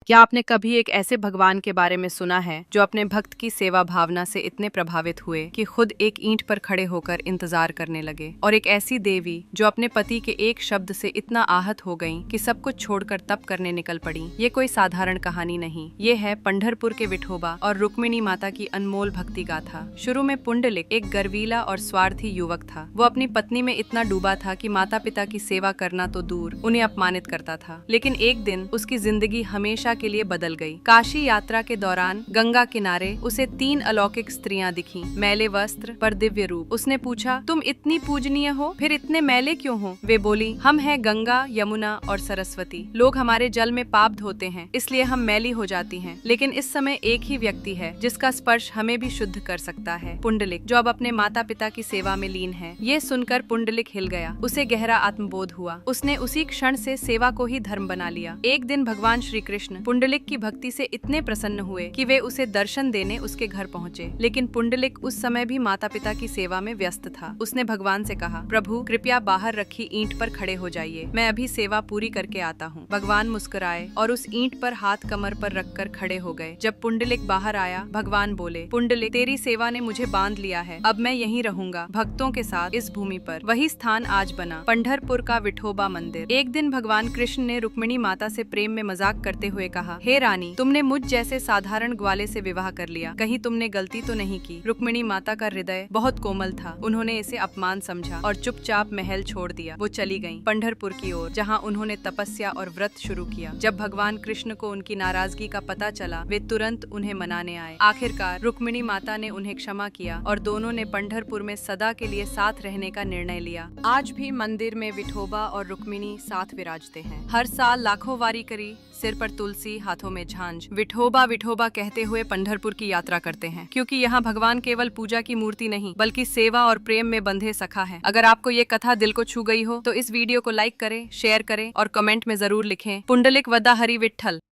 क्या आपने कभी एक ऐसे भगवान के बारे में सुना है जो अपने भक्त की सेवा भावना से इतने प्रभावित हुए कि खुद एक ईंट पर खड़े होकर इंतजार करने लगे, और एक ऐसी देवी जो अपने पति के एक शब्द से इतना आहत हो गईं कि सब कुछ छोड़कर तप करने निकल पड़ी। ये कोई साधारण कहानी नहीं, ये है पंढरपुर के विठोबा और रुक्मिणी माता की अनमोल भक्ति गाथा। शुरू में पुंडलिक एक गर्वीला और स्वार्थी युवक था। वो अपनी पत्नी में इतना डूबा था कि माता पिता की सेवा करना तो दूर, उन्हें अपमानित करता था। लेकिन एक दिन उसकी जिंदगी हमेशा के लिए बदल गई। काशी यात्रा के दौरान गंगा किनारे उसे 3 अलौकिक स्त्रियां दिखीं, मैले वस्त्र पर दिव्य रूप। उसने पूछा, तुम इतनी पूजनीय हो, फिर इतने मैले क्यों हो? वे बोली, हम हैं गंगा, यमुना और सरस्वती। लोग हमारे जल में पाप धोते हैं, इसलिए हम मैली हो जाती हैं। लेकिन इस समय एक ही व्यक्ति है जिसका स्पर्श हमें भी शुद्ध कर सकता है, पुंडलिक, जो अब अपने माता पिता की सेवा में लीन है। ये सुनकर पुंडलिक हिल गया। उसे गहरा आत्मबोध हुआ। उसने उसी क्षण से सेवा को ही धर्म बना लिया। एक दिन भगवान श्री कृष्ण पुंडलिक की भक्ति से इतने प्रसन्न हुए कि वे उसे दर्शन देने उसके घर पहुँचे। लेकिन पुंडलिक उस समय भी माता पिता की सेवा में व्यस्त था। उसने भगवान से कहा, प्रभु कृपया बाहर रखी ईंट पर खड़े हो जाइए, मैं अभी सेवा पूरी करके आता हूँ। भगवान मुस्कुराए और उस ईंट पर हाथ कमर पर रखकर खड़े हो गए। जब पुंडलिक बाहर आया, भगवान बोले, पुंडलिक, तेरी सेवा ने मुझे बांध लिया है, अब मैं यहीं रहूंगा भक्तों के साथ इस भूमि पर। वही स्थान आज बना पंढरपुर का विठोबा मंदिर। एक दिन भगवान कृष्ण ने रुक्मिणी माता से प्रेम में मजाक करते हुए कहा, हे रानी, तुमने मुझ जैसे साधारण ग्वाले से विवाह कर लिया, कहीं तुमने गलती तो नहीं की? रुक्मिणी माता का हृदय बहुत कोमल था। उन्होंने इसे अपमान समझा और चुपचाप महल छोड़ दिया। वो चली गईं पंढरपुर की ओर, जहाँ उन्होंने तपस्या और व्रत शुरू किया। जब भगवान कृष्ण को उनकी नाराजगी का पता चला, वे तुरंत उन्हें मनाने आए। आखिरकार रुक्मिणी माता ने उन्हें क्षमा किया और दोनों ने पंढरपुर में सदा के लिए साथ रहने का निर्णय लिया। आज भी मंदिर में विठोबा और रुक्मिणी साथ विराजते हैं। हर साल लाखों वारी करी, सिर पर तुलसी, हाथों में झांझ, विठोबा विठोबा कहते हुए पंढरपुर की यात्रा करते हैं, क्योंकि यहाँ भगवान केवल पूजा की मूर्ति नहीं बल्कि सेवा और प्रेम में बंधे सखा है। अगर आपको ये कथा दिल को छू गई हो तो इस वीडियो को लाइक करें, शेयर करें और कमेंट में जरूर लिखें, पुंडलिक वदा हरि विठ्ठल।